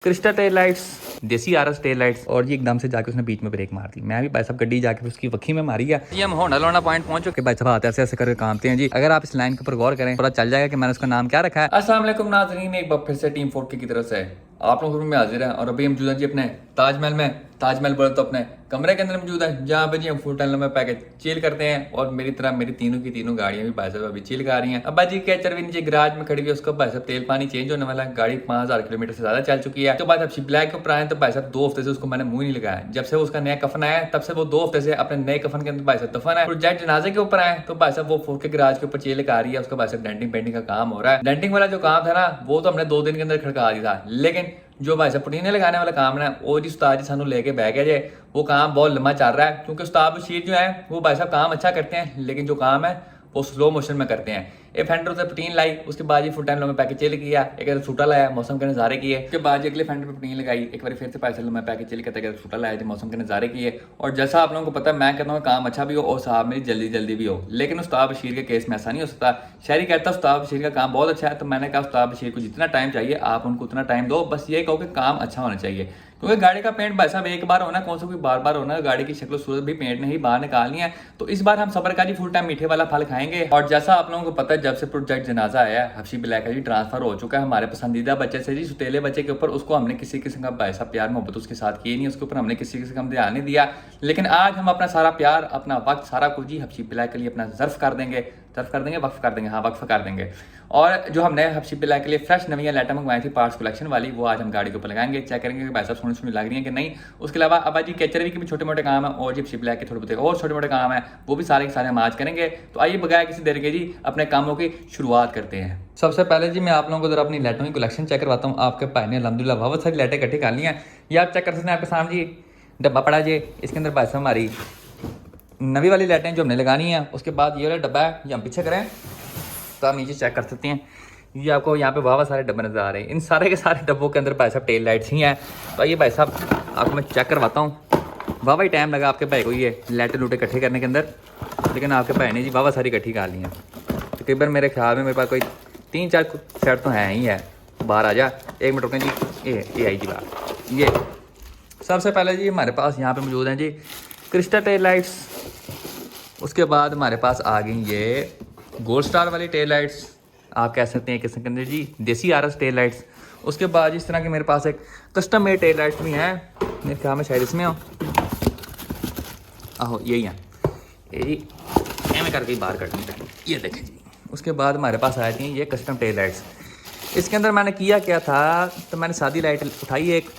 Crysta tail lights, देसी RS tail lights और जी एकदम से जाके उसने बीच में ब्रेक मार दी। मैं भी भाई साहब गड्डी जाके उसकी वक्की में मारी है। जी हम होंडा लोना पॉइंट पहुंच चुके भाई साहब, ऐसे ऐसे करके कामते हैं जी। अगर आप इस लाइन के ऊपर गौर करें पता चल जाएगा कि मैंने उसका नाम क्या रखा है। अस्सलाम वालेकुम नाज़रीन, एक बार फिर से टीम 4K की तरफ से आप लोगों में हाजिर है और अभी हम मौजूद हैं जी अपने ताजमहल में। ताजमहल बोले तो अपने कमरे के अंदर मौजूद है, जहाँ पे जी हम फुल टाइम में पैकेज चिल करते हैं। और मेरी तरह मेरी तीनों की तीनों गाड़ियां भी भाई साहब अभी चिल कर रही हैं। अब्बा जी कैचर भी नीचे गराज में खड़ी हुई है, उसका भाई साहब तेल पानी चेंज होने वाला है। गाड़ी 5000 किलोमीटर से ज्यादा चल चुकी है। तो भाई साहब ब्लैक के ऊपर आए तो भाई साहब 2 हफ्ते से उसको मैंने मुंह नहीं लगाया। जब से उसका नया कफन आया तब से वो 2 हफ्ते से अपने नए कफन के अंदर भाई साहब दफन है। प्रोजेक्ट जनाजे के ऊपर आए तो भाई साहब वो 4K गराज के ऊपर चिल कर रही है। उसका भाई साहब डेंटिंग पेंटिंग का काम हो रहा है। डेंटिंग वाला जो काम था ना वो तो हमने 2 दिन के अंदर खड़का दिया था, लेकिन जो भाई साहब पुटीने लगाने वाला काम है वो जी उस्ताद जी सानू लेके बह गए जे। वो काम बहुत लंबा चल रहा है क्योंकि उस्ताद बशीर जो है वो भाई साहब काम अच्छा करते हैं, लेकिन जो काम है वो स्लो मोशन में करते हैं। एक फेंडर से पटीन लाई, उसके बाद ही फुल टाइम में पैकेज चिल किया, एक सूटा लाया, मौसम के नज़ारे किए। उसके बाद अगले फेंडर पे पटीन लगाई, एक बार फिर से पैसे में पैकेज चिल करते सूटा लाया थे, मौसम के नज़ारे किए। और जैसा आप लोगों को पता है मैं कहता हूँ काम अच्छा भी हो और साहब मेरी जल्दी जल्दी भी हो, लेकिन उस्ताद बशीर के केस में ऐसा नहीं हो सकता। शहरी कहता है उस्ताद बशीर का काम बहुत अच्छा है, तो मैंने कहा उस्ताद बशीर को जितना टाइम चाहिए आप उनको उतना टाइम दो, बस ये कहो कि काम अच्छा होना चाहिए। क्योंकि गाड़ी का पेंट भाई साहब एक बार होना, कौन सा कोई बार बार होना। गाड़ी की शक्ल सूरत भी पेंट ने ही बाहर निकालनी है। तो इस बार हम सबर का जी फुल टाइम मीठे वाला फल खाएंगे। और जैसा आप लोगों को पता है जब से प्रोजेक्ट जनाजा आया है हबशी ब्लैक का जी ट्रांसफर हो चुका है हमारे पसंदीदा बच्चे से जी सुतेले बच्चे के ऊपर। उसको हमने किसी किस्म का भाई साहब प्यार मोहब्बत उसके साथ किए नहीं, उसके ऊपर हमने किसी किस्म का ध्यान नहीं दिया। लेकिन आज हम अपना सारा प्यार अपना वक्त सारा कुछ जी हबशी ब्लैक के लिए अपना वक्फ कर देंगे, हाँ वक्फ कर देंगे। और जो हमने हबशी ब्लैक के लिए फ्रेश नवी लाइटें मंगवाई थी पार्ट्स कलेक्शन वाली, वो आज हम गाड़ी के ऊपर लगाएंगे, चेक करेंगे कि भाई साहब सोनी सोनी लग रही है कि नहीं। उसके अलावा अब जी कैचरवी के भी छोटे मोटे काम है और जी हबशी ब्लैक के थोड़े बहुत और छोटे मोटे काम है, वो भी सारे के सारे हम आज करेंगे। तो आइए बगैर किसी देर के जी अपने कामों की शुरुआत करते हैं। सबसे पहले जी मैं आप लोगों को जरा अपनी लाइटों की कलेक्शन चेक करवाता हूँ। आपके भाई ने अलहमदुलिल्लाह बहुत सारी लाइटें इकट्ठी कर ली हैं। ये आप चेक कर सकते हैं, आपके सामने जी डब्बा पड़ा जी, इसके अंदर भाई साहब हमारी नवी वाली लाइटें जो हमने लगानी है। उसके बाद ये वाला डब्बा है, ये हम पीछे करें तो आप नीचे चेक कर सकते हैं। ये आपको यहाँ पे वाह सारे डब्बे नजर आ रहे हैं। इन सारे के सारे डब्बों के अंदर भाई साहब टेल लाइट्स ही हैं। तो ये भाई साहब आपको मैं चेक करवाता हूँ। वाह भाई टाइम लगा आपके भाई को ये लाइटें लूटे इकट्ठे करने के अंदर, लेकिन आपके भाई ने जी वाह सारी इकट्ठी कर ली हैं। तकरीबन मेरे ख्याल में मेरे पास कोई 3-4 सेट तो हैं ही है। बाहर आ जा, 1 मिनट रुकें जी। ये आई जी बाहर। ये सबसे पहले जी हमारे पास यहाँ पे मौजूद हैं जी क्रिस्टा टेल लाइट्स। उसके बाद हमारे पास आ गई ये गोल्ड स्टार वाली टेल लाइट्स, आप कह सकते हैं किस्म के अंदर जी देसी आरएस टेल लाइट्स। उसके बाद इस तरह के मेरे पास एक कस्टम मेड टेल लाइट्स भी हैं, मेरे ख्याल में शायद इसमें हो, आहो यही हैं ये जी, एम करके बाहर कटनी चाहिए। ये देखें जी। उसके बाद हमारे पास आए थे ये कस्टम टेल लाइट्स। इसके अंदर मैंने किया क्या था, तो मैंने सादी लाइट उठाई एक,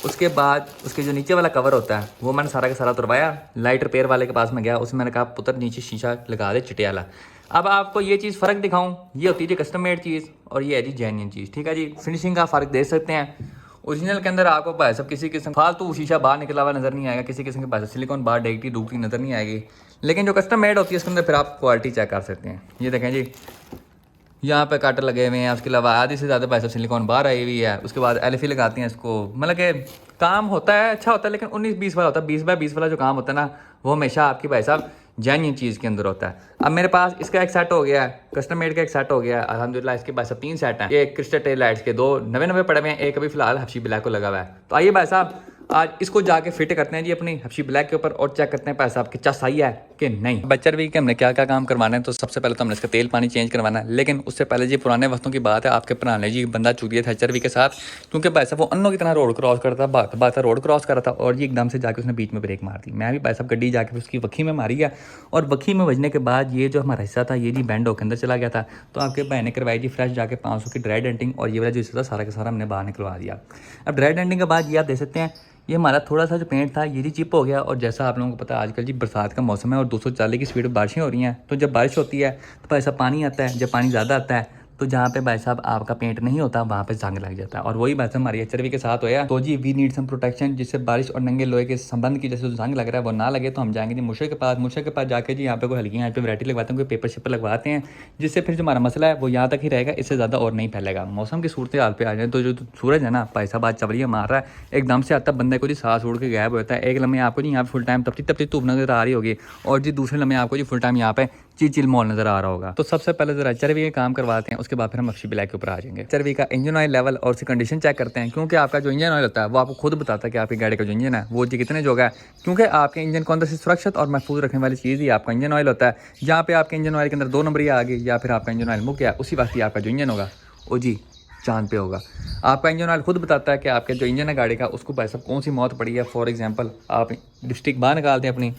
उसके बाद उसके जो नीचे वाला कवर होता है वो मैंने सारा का सारा उतरवाया। लाइट रिपेयर वाले के पास में गया, उसमें मैंने कहा पुत्र नीचे शीशा लगा दे चिटे वाला। अब आपको ये चीज़ फ़र्क दिखाऊं, ये होती है जी कस्टम मेड चीज़ और ये है जी जेन्युइन चीज़। ठीक है जी, फिनिशिंग का फ़र्क देख सकते हैं। ओरिजिनल के अंदर आपको भाई साहब किसी किस्म फालतू शीशा बाहर निकला हुआ नज़र नहीं आएगा, किसी किस्म के भाई साहब सिलिकॉन बाहर डेगटी डूबती नज़र नहीं आएगी। लेकिन जो कस्टम मेड होती है इसके अंदर फिर आप क्वालिटी चेक कर सकते हैं। ये देखें जी, यहाँ पे कट लगे हुए हैं, उसके अलावा आधी से ज़्यादा पैसा सिलिकॉन बाहर आई हुई है। उसके बाद एलएफई लगाती हैं इसको, मतलब कि काम होता है अच्छा होता है, लेकिन 19-20 वाला होता है। 20x20 वाला जो काम होता है ना वो हमेशा आपकी भाई साहब जेन्युइन चीज़ के अंदर होता है। अब मेरे पास इसका एक सेट हो गया है, कस्टम मेड का एक सेट हो गया है अल्हम्दुलिल्लाह। इसके भाई साहब 3 सेट हैं। ये क्रिस्टा टेल लाइट्स के 2 नवे पड़े हुए हैं, एक अभी फिलहाल हबशी ब्लैक को लगा हुआ है। तो आइए भाई साहब आज इसको जाके फिट करते हैं जी अपनी हबशी ब्लैक के ऊपर और चेक करते हैं भाई साहब कि सही है कि नहीं। बच्चर भी कि हमने क्या क्या काम करवाना है, तो सबसे पहले तो हमने इसका तेल पानी चेंज करवाना है। लेकिन उससे पहले जी पुराने वक्तों की बात है, आपके पुराने जी बंदा चुदिया था HRV के साथ, क्योंकि भाई साहब वो अन्नों की तरह रोड क्रॉस करता बात रोड क्रॉस कर रहा था और जी एकदम से जाके उसने बीच में ब्रेक मार दी। मैं भी भाई साहब गड्डी जाके उसकी वक्की में मारी है और वक्की में बजने के बाद ये जो हमारा हिस्सा था ये जी बैंड होकर अंदर चला गया था। तो आपके भाई ने करवाई जी फ्रेश जाके 500 की ड्राई डेंटिंग और ये वाला जो हिस्सा था सारा का सारा हमने बाहर निकलवा दिया। अब ड्राई डेंटिंग के बाद ये आप देख सकते हैं ये हमारा थोड़ा सा जो पेंट था ये जी चिप हो गया। और जैसा आप लोगों को पता है आजकल जी बरसात का मौसम है और 240 की स्पीड में बारिशें हो रही हैं। तो जब बारिश होती है तो भाई साहब पानी आता है, जब पानी ज़्यादा आता है तो जहाँ पे भाई साहब आपका पेंट नहीं होता वहाँ पे जंग लग जाता है। और वही भाई साहब हमारी HRV के साथ होया। तो जी वी नीड सम प्रोटेक्शन, जिससे बारिश और नंगे लोहे के संबंध की जैसे जंग लग रहा है वो ना लगे। तो हम जाएंगे जी मुर्शद के पास जाके जी यहाँ पे कोई हल्की यहाँ पे वैरायटी लगवाते हैं, कोई पेपर शेपर लगवाते हैं, जिससे फिर जो हमारा मसला है वो यहाँ तक ही रहेगा, इससे ज़्यादा और नहीं फैलेगा। मौसम की सूरत हाल पे आ जाए तो जो सूरज है ना भाई साहब आज चवड़िया मार रहा है, एकदम से आता बंदे को जी सांस उड़ के गायब होता है। एक लम्हे आपको जी यहाँ पे फुल टाइम तपती धूप नजर आ रही होगी और जी दूसरे लम्हे आपको जी फुल टाइम यहाँ पे चिल मॉल नजर आ रहा होगा। तो सबसे पहले जरा HRV का काम करवाते हैं, उसके बाद फिर हम अक्षी ब्लैक के ऊपर आ जाएंगे। HRV का इंजन ऑयल लेवल और उसकी कंडीशन चेक करते हैं, क्योंकि आपका जो इंजन ऑयल होता है वो आपको खुद बताता है कि आपकी गाड़ी का जो इंजन है वो जी कितने जोगा है। क्योंकि आपके इंजन को अंदर से सुरक्षित और महफूज रखने वाली चीज़ ही आपका इंजन ऑयल होता है। जहाँ पे आपके इंजन ऑयल के अंदर 2 नंबर आ गई या फिर आपका इंजन ऑयल मुक गया, उसी वक्त ही आपका जो इंजन होगा वो जी चांद पे होगा। आपका इंजन ऑयल खुद बताता है कि आपके जो इंजन है गाड़ी का उसको भाई साहब कौन सी मौत पड़ी है। फॉर एग्जांपल आप डिस्ट्रिक्ट बाहर निकालते हैं अपनी,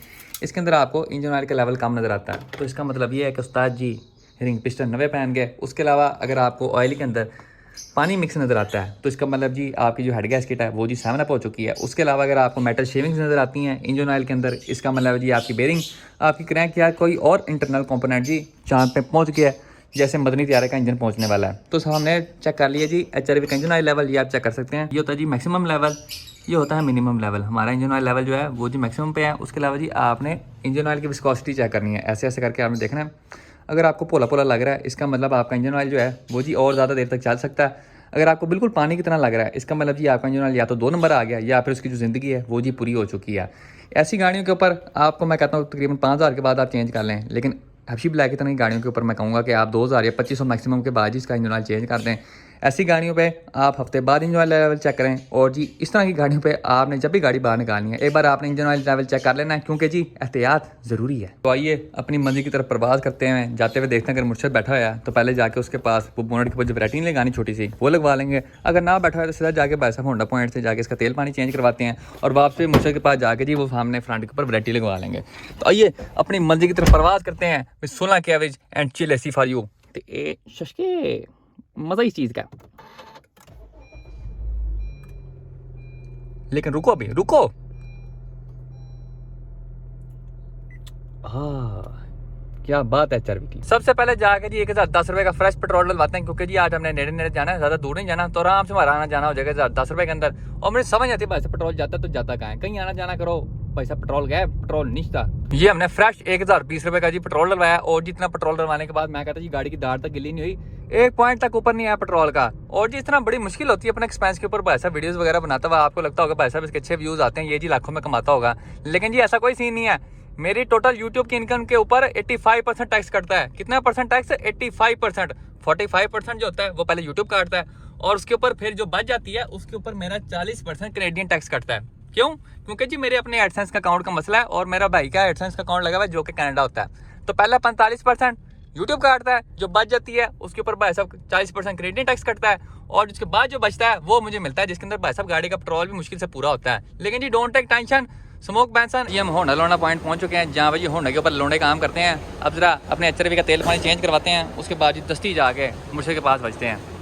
इसके अंदर आपको इंजन ऑयल का लेवल कम नज़र आता है, तो इसका मतलब ये है कि उस्ताद जी रिंग पिस्टन नवे पहन गए। उसके अलावा अगर आपको ऑयल के अंदर पानी मिक्स नज़र आता है तो इसका मतलब जी आपकी जो हेड गैसकेट है वो जी 7 अप हो चुकी है। उसके अलावा अगर आपको मेटल शेविंग्स नज़र आती हैं इंजन ऑयल के अंदर, इसका मतलब जी आपकी बेरिंग, आपकी क्रैंक या कोई और इंटरनल कंपोनेंट जी चांद पे पहुंच गया है, जैसे मदनी त्यारे का इंजन पहुंचने वाला है। तो हमने चेक कर लिया जी HRV का इंजन ऑयल लेवल, ये आप चेक कर सकते हैं। ये होता है जी मैक्सिमम लेवल, ये होता है मिनिमम लेवल। हमारा इंजन ऑयल लेवल जो है वो जी मैक्सिमम पे है। उसके अलावा जी आपने इंजन ऑयल की विस्कोसिटी चेक करनी है, ऐसे ऐसे करके आपने देखना है। अगर आपको पोला पोला लग रहा है इसका मतलब आपका इंजन ऑयल जो है वो जी और ज़्यादा देर तक चल सकता है। अगर आपको बिल्कुल पानी की तरह लग रहा है इसका मतलब जी आपका इंजन ऑयल या तो 2 नंबर आ गया या फिर उसकी जो ज़िंदगी है वो जी पूरी हो चुकी है। ऐसी गाड़ियों के ऊपर आपको मैं कहता हूँ तकरीबन 5000 के बाद आप चेंज कर लें, लेकिन हैप्सी ब्लैक की तरह की गाड़ियों के ऊपर मैं कहूँगा कि आप 2000 या 2500 मैक्सिमम के बाद ही इसका इंजन ऑयल चेंज कर दें। ऐसी गाड़ियों पे आप हफ्ते बाद इंजन ऑयल लेवल चेक करें। और जी इस तरह की गाड़ियों पे आपने जब भी गाड़ी बाहर निकालनी है एक बार आपने इंजन ऑयल लेवल चेक कर लेना है, क्योंकि जी एहतियात ज़रूरी है। तो आइए अपनी मंजिल की तरफ प्रवास करते हैं। जाते हुए देखते हैं अगर मुर्शद बैठा हुआ है तो पहले जाके उसके पास वो बोनट के ऊपर जो वैरायटी लगानी छोटी सी वो लगवा लेंगे। अगर ना बैठा है तो सीधा जाके भाई साहब होंडा पॉइंट से जाके इसका तेल पानी चेंज करवाते हैं और वापस मुर्शद के पास जाके जी वो सामने फ्रंट के ऊपर वैरायटी लगवा लेंगे। तो आइए अपनी मंजिल की तरफ प्रवास करते हैं विद 16 के average and chill AC for you. तो ये शशके मज़ा इस चीज़ का। लेकिन रुको, अभी रुको। क्या बात है HRV की। सबसे पहले जाके जी 1010 रुपए का फ्रेश पेट्रोल डलवाते हैं, क्योंकि जी आज हमने नेड़े नेड़े जाना है, ज्यादा दूर नहीं जाना, तो आराम से हमारा आना जाना हो जाएगा 1010 रुपए के अंदर। और मुझे समझ आती है भाई साहब पेट्रोल जाता है तो जाता कहाँ है, कहीं आना जाना करो भाई साहब पेट्रोल गया, पेट्रोल नहीं था। ये हमने फ्रेश 1020 रुपए का जी पेट्रोल डलवाया। और जितना पेट्रोल डलवाने के बाद मैं कहता जी गाड़ी की दाढ़ तक गिली नहीं हुई, 1 पॉइंट तक ऊपर नहीं आया पेट्रोल का। और जी इतना बड़ी मुश्किल होती है अपने एक्सपेंस के ऊपर भाई साहब वीडियोस वगैरह बनाता हुआ, आपको लगता होगा भाई साहब इसके अच्छे व्यूज आते हैं, ये जी लाखों में कमाता होगा, लेकिन जी ऐसा कोई सीन नहीं है। मेरी टोटल यूट्यूब की इनकम के ऊपर 85% टैक्स कटता है। कितना परसेंट टैक्स? 85%। 45% जो होता है वो पहले यूट्यूब काटता है और उसके ऊपर फिर जो बच जाती है उसके ऊपर मेरा 40% कैनेडियन टैक्स कटता है। क्यों? क्योंकि जी मेरे अपने एडसेंस का अकाउंट का मसला है और मेरा भाई का एडसेंस का अकाउंट लगा हुआ है जो कि कनाडा होता है। तो पहले 45% यूट्यूब काटता है, जो बच जाती है उसके ऊपर भाई साहब 40% कैनेडियन टैक्स कटता है और उसके बाद जो बचता है वो मुझे मिलता है, जिसके अंदर भाई साहब गाड़ी का पेट्रोल भी मुश्किल से पूरा होता है। लेकिन जी डोंट टेक टेंशन, स्मोक बैंसन। ये हम होंडा लोना पॉइंट पहुंच चुके हैं, जहाँ भाई होंडा के ऊपर लोंडे काम करते हैं। अब जरा अपने HRV का तेल पानी चेंज करवाते हैं, उसके बाद जी दस्ती जाके मुर्शद के पास बचते हैं।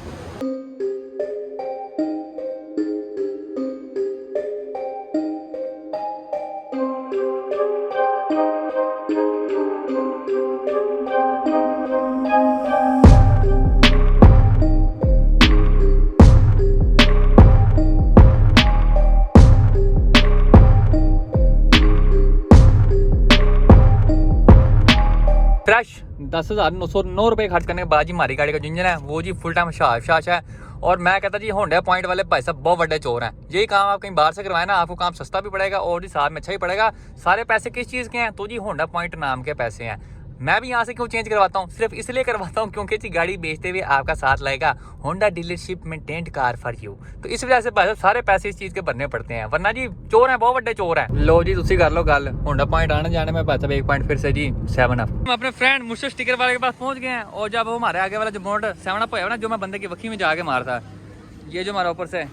फ्रेश 10,909 रुपये खर्च करने के बाद जी हमारी गाड़ी का जो इंजन है वो जी फुल टाइम शाश है। और मैं कहता जी होंडा पॉइंट वाले भाई साहब बहुत बड़े चोर हैं। यही काम आप कहीं बाहर से करवाए ना, आपको काम सस्ता भी पड़ेगा और जी साथ में अच्छा ही पड़ेगा। सारे पैसे किस चीज़ के हैं? तो जी होंडा पॉइंट नाम के पैसे हैं। मैं भी यहाँ से क्यों चेंज करवाता हूँ? सिर्फ इसलिए करवाता हूँ क्योंकि जी गाड़ी बेचते हुए आपका साथ लगेगा Honda dealership maintained car for you. तो इस वजह से भाई साहब सारे पैसे इस चीज़ के भरने पड़ते हैं, वरना जी चोर हैं, बहुत बड़े चोर हैं। लो जी तुसी कर लो गल, होंडा पॉइंट आने जाने में भाई साहब 1 पॉइंट फिर से जी 7 अप। हम अपने फ्रेंड मुझसे स्टिकर वाले के पास पहुँच गए हैं और जब वो हमारे आगे वाला जो बोर्ड 7 अप होया ना, जो मैं बंदे की वक्की में जाके मारता, ये जो हमारा ऊपर से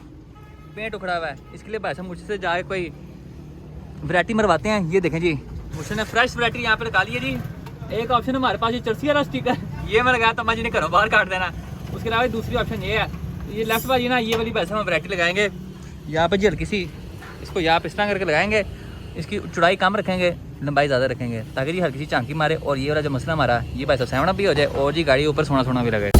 पेंट उखड़ा हुआ है, इसके लिए भाई साहब मुझसे जाके कोई वैरायटी मरवाते हैं। ये देखें जी मुझसे ने फ्रेश वैरायटी यहाँ पे निकाली है जी। एक ऑप्शन हमारे पास ये चर्सी वाला स्टिकर, ये मैं लगाया तो मैं जी ने घरों बाहर काट देना। उसके अलावा दूसरी ऑप्शन ये है, ये लेफ्ट वाली ना, ये वाली भाई साहब हम वैरायटी लगाएंगे यहाँ पे जी हल्की सी, इसको यहाँ पे इस तरह करके लगाएंगे, इसकी चौड़ाई कम रखेंगे, लंबाई ज़्यादा रखेंगे ताकि जी हल्की सी झांकी मारे और ये वाला जो मसला हमारा ये भाई साहब 7 अप भी हो जाए और जी गाड़ी ऊपर सोना सोना भी लगे।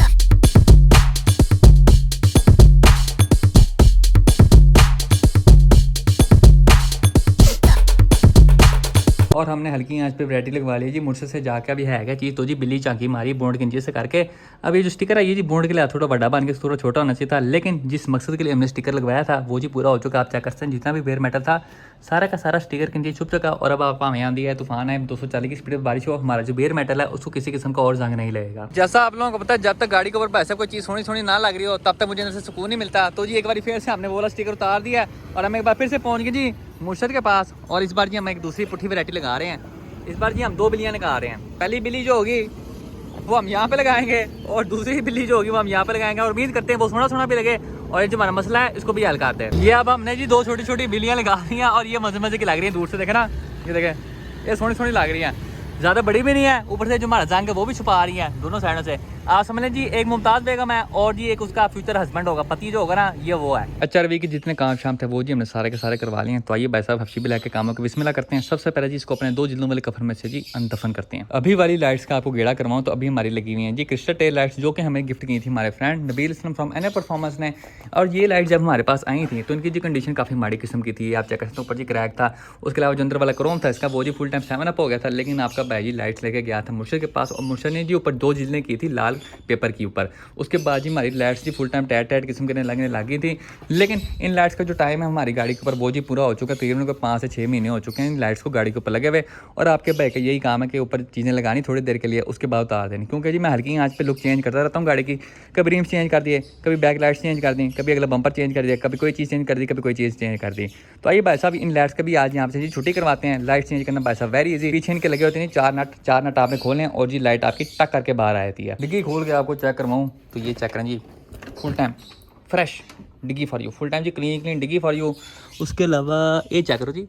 और हमने हल्की आंच पे वैरायटी लगवा ली जी। मुझसे से जाके अभी है क्या चीज़ तो जी बिल्ली झांकी मारी बोर्ड के नीचे से करके। अब ये जो स्टिकर है ये जी बोर्ड के लिए थोड़ा बड़ा बन के थोड़ा छोटा होना चाहिए था, लेकिन जिस मकसद के लिए हमने स्टिकर लगवाया था वो जी पूरा हो चुका। आप चेक कर सकते हैं जितना भी वेयर मेटल था सारा का सारा स्टिकर के नीचे छुप चुका। और अब आप हमें आंधी है, तूफान है, 240 की स्पीड पर बारिश हो, हमारा जो वेयर मेटल है उसको किसी किस्म का और जंग नहीं लगेगा। जैसा आप लोगों को पता है जब तक गाड़ी के ऊपर पैसे कोई चीज़ सोनी सोनी ना लग रही हो तब तक मुझे अंदर से सुकून नहीं मिलता। तो जी एक बार फिर से हमने वो वाला स्टिकर उतार दिया और हम एक बार फिर से पहुँच गए जी मुर्शद के पास। और इस बार जी हम एक दूसरी पुट्ठी वैरायटी लगा रहे हैं। इस बार जी हम 2 बिल्लियाँ लगा रहे हैं। पहली बिल्ली जो होगी वो हम यहाँ पे लगाएंगे और दूसरी बिल्ली जो होगी वो हम यहाँ पे लगाएंगे और उम्मीद करते हैं वो सोना सोना भी लगे और ये जो हमारा मसला है इसको भी हल करते हैं। ये अब हमने जी 2 छोटी छोटी बिल्लियाँ लगा दी हैं और ये मजे मजे की लग रही है। दूर से देखे ना, ये देखे ये सोनी सोनी लग रही है, ज़्यादा बड़ी भी नहीं है, ऊपर से जो हमारा जंग है वो भी छुपा रही है दोनों साइडों से। आप समझ लें जी एक मुमताज़ बेगम है और जी एक उसका फ्यूचर हस्बैंड होगा, पति जो होगा ना ये वो है। अच्छा रवि के जितने काम शाम थे वो जी हमने सारे के सारे करवा लिए हैं। तो आइए भाई साहब हफ्शी बिला के कामों को बिस्मिल्लाह करते हैं। सबसे पहले जी इसको अपने 2 जिल्दों वाले कफन में से जी अनदफन करते हैं। अभी वाली लाइट्स का आपको गेड़ा करवाऊँ तो अभी हमारी लगी हुई हैं जी क्रिस्टल टेल लाइट्स, जो कि हमें गिफ्ट की थी हमारे friend Nabeel Islam from N A performance ने। और ये लाइट जब हमारे पास आई थी तो इनकी जी कंडीशन काफ़ी माड़ी किस्म की थी। आप चेक कर सकते हैं ऊपर जी क्रैक था, उसके अलावा जो अंदर वाला क्रोम था इसका वो जी फुल टाइम 7 अप हो गया था। लेकिन आपका भाई जी लाइट्स लेके गया था मुर्शद के पास और मुर्शद ने जी ऊपर 2 जिल्दें की थी लाल पेपर की ऊपर। उसके बाद जी हमारी लाइट्स जी फुल टाइम टैट टैट किस्म के लगने लगी थी। लेकिन इन लाइट्स का जो टाइम है हमारी गाड़ी के ऊपर वो जी पूरा हो चुका है। तकरीबन 5 से 6 महीने हो चुके हैं इन लाइट्स को गाड़ी के ऊपर लगे हुए। और आपके भाई का यही काम है कि ऊपर चीज़ें लगानी थोड़ी देर के लिए, उसके बाद उतार देनी। क्योंकि जी मैं हल्की आंच पे लुक चेंज करता रहता हूँ गाड़ी की, कभी रिम्स चेंज कर दिए, कभी बैक लाइट्स चेंज कर दी, कभी अगला बम्पर चेंज कर दिया, कभी कोई चीज़ चेंज कर दी, कभी कोई चीज़ चेंज कर दी। तो आइए भाई साहब इन लाइट्स का भी आज यहाँ से जी छुट्टी करवाते हैं। लाइट चेंज करना भाई साहब वेरी इजी, पीछे इनके लगे होते हैं 4 नट आपने खोलें और जी लाइट आपकी टक करके बाहर आ जाती है। डिग्गी खोल के आपको चेक करवाऊँ तो ये चेक करें जी फुल टाइम फ्रेश डिग्गी फॉर यू, फुल टाइम जी क्लीन डिग्गी फॉर यू। उसके अलावा ये चेक करो जी,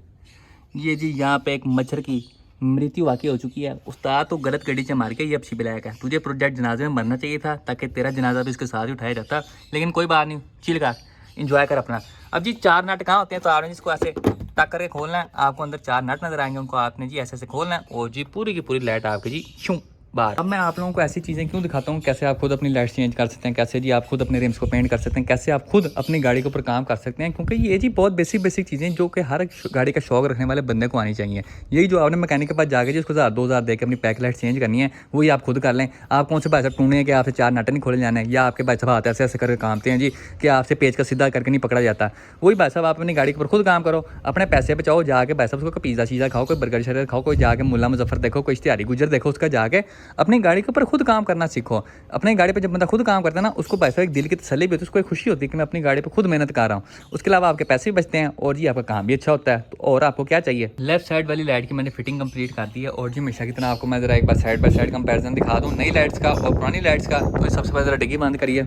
ये जी यहाँ पे एक मच्छर की मृत्यु वाकई हो चुकी है। उस्ताद तो गलत गड्डी से मार के ये अच्छी बिलाया है। तुझे प्रोजेक्ट जनाजे में मरना चाहिए था ताकि तेरा जनाजा भी इसके साथ ही उठाया जाता, लेकिन कोई बात नहीं, चिल कर इंजॉय कर अपना। अब जी 4 नट कहाँ होते हैं तो आपने जिसको ऐसे टक करके खोलना है, आपको अंदर 4 नट नजर आएंगे, उनको आपने जी ऐसे ऐसे खोलना है और जी पूरी की पूरी लाइट आपकी जी शू बाहर। अब मैं आप लोगों को ऐसी चीज़ें क्यों दिखाता हूँ, कैसे आप खुद अपनी लाइट चेंज कर सकते हैं, कैसे जी आप खुद अपने रिम्स को पेंट कर सकते हैं, कैसे आप खुद अपनी गाड़ी के ऊपर काम कर सकते हैं। क्योंकि ये जी बहुत बेसिक चीज़ें जो कि हर गाड़ी का शौक रखने वाले बंदे को आनी चाहिए। यही जो आपने मैकेनिक के पास जाके जी उसको 1000-2000 दे के अपनी पैक लाइट चेंज करनी है, वही आप खुद कर लें। आप कौन से भाई साहब टूने हैं कि आपसे 4 नट नहीं खोले जाने, या आपके भाई साहब हाथ ऐसे ऐसे करके कामते हैं जी कि आपसे पेज का सीधा करके नहीं पकड़ा जाता। वही भाई साहब आप अपनी गाड़ी के ऊपर खुद काम करो, अपने पैसे बचाओ, जाके भाई साहब उसको पिज़्ज़ा शीज़ा खाओ, कोई बर्गर शर्गर खाओ, कोई जाके मुल्ला मुजफ्फर देखो, कोई इश्तिहारी गुजर देखो, उसका जाके अपनी गाड़ी के ऊपर खुद काम करना सीखो। अपनी गाड़ी पे जब बंदा खुद काम करता है ना उसको पैसा एक दिल की तसल्ली भी होती है, उसको एक खुशी होती है कि मैं अपनी गाड़ी पे खुद मेहनत कर रहा हूँ। उसके अलावा आपके पैसे भी बचते हैं और जी आपका काम भी अच्छा होता है। तो और आपको क्या चाहिए। लेफ्ट साइड वाली लाइट की मैंने फिटिंग कंप्लीट कर दी है और जी हमेशा की तरह आपको मैं जरा एक बार साइड बाय साइड कंपैरिजन दिखा दूँ नई लाइट्स का और पुरानी लाइट्स का। तो सबसे पहले जरा डिग्गी बंद करिए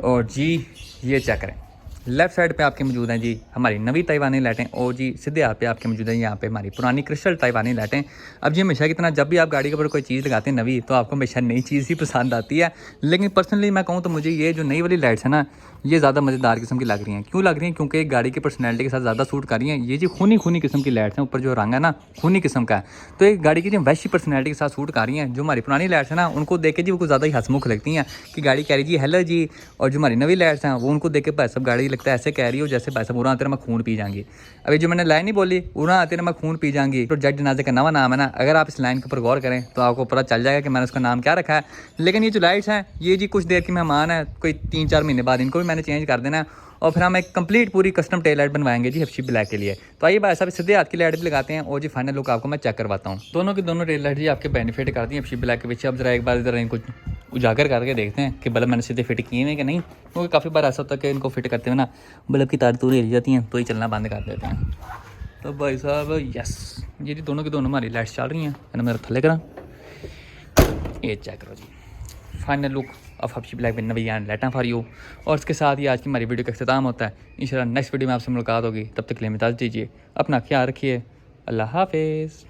और जी ये चेक करें। लेफ्ट साइड पे आपके मौजूद हैं जी हमारी नवी ताइवानी लाइटें और जी सीधे आप पे आपके मौजूद हैं यहाँ पे हमारी पुरानी क्रिस्टल ताइवानी लाइटें। अब जी हमेशा की तरह जब भी आप गाड़ी के ऊपर कोई चीज़ लगाते हैं नवी, तो आपको हमेशा नई चीज़ ही पसंद आती है। लेकिन पर्सनली मैं कहूँ तो मुझे ये जो नई वाली लाइट्स है ना ये ज़्यादा मज़ेदार किस्म की लग रही हैं। क्यों लग रही हैं? क्योंकि गाड़ी की पर्सनैलिटी के साथ ज़्यादा सूट कर रही हैं। ये जी खूनी किस्म की लाइट्स हैं, ऊपर जो रंग है ना खूनी किस्म का है, तो एक गाड़ी की जो वैसी पर्सनैलिटी के साथ सूट कर रही हैं। जो हमारी पुरानी लाइट्स है ना उनको देख के जी वो ज़्यादा ही हंसमुख लगती हैं कि गाड़ी कह रही जी हेलो जी, और जो हमारी नवी लाइट्स हैं वो उनको देख के भाई साहब गाड़ी लगता है ऐसे कह रही हो जैसे भाई साहब उड़ा तेरा मैं खून पी जाएंगी। अभी जो मैंने लाइन नहीं बोली उड़ा तेरा मैं खून पी जाएंगी, प्रोजेक्ट जनाजे का नवा नाम है ना। अगर आप इस लाइन के ऊपर गौर करें तो आपको पता चल जाएगा कि मैंने उसका नाम क्या रखा है। लेकिन ये जो लाइट्स हैं ये जी कुछ देर की मेहमान है, कोई 3-4 महीने बाद इनको भी मैंने चेंज कर देना है और फिर हम एक कंप्लीट पूरी कस्टम टेल लाइट बनवाएंगे जी हफ्शी ब्लैक के लिए। तो आइए भाई साहब सीधे हाथ की लाइट भी लगाते हैं और जी फाइनल लुक आपको मैं चेक करवाता हूँ। दोनों की दोनों टेल लाइट जी आपके बेनिफिट कर दी हफ्शी ब्लैक के पीछे। अब जरा एक बार इधर इनको उजागर करके देखते हैं कि बल्ब मैंने सीधे फिट किए हैं कि नहीं, क्योंकि काफ़ी बार ऐसा होता है कि इनको फिट करते हुए ना बल्ब की तार तूर हिल जाती हैं तो ही चलना बंद कर देते हैं। तो भाई साहब यस ये जी दोनों की दोनों हमारी लाइट्स चल रही हैं। मैंने मेरा थले करा ये चेक करो जी फाइनल लुक ऑफ हफ्शी ब्लैक बिन नवी लाइटां फॉर यू। और इसके साथ ही आज की हमारी वीडियो का इख्तिताम होता है। इंशाल्लाह नेक्स्ट वीडियो में आपसे मुलाकात होगी, तब तक के लिए इजाज़त दीजिए, अपना ख्याल रखिए, अल्लाह हाफिज़।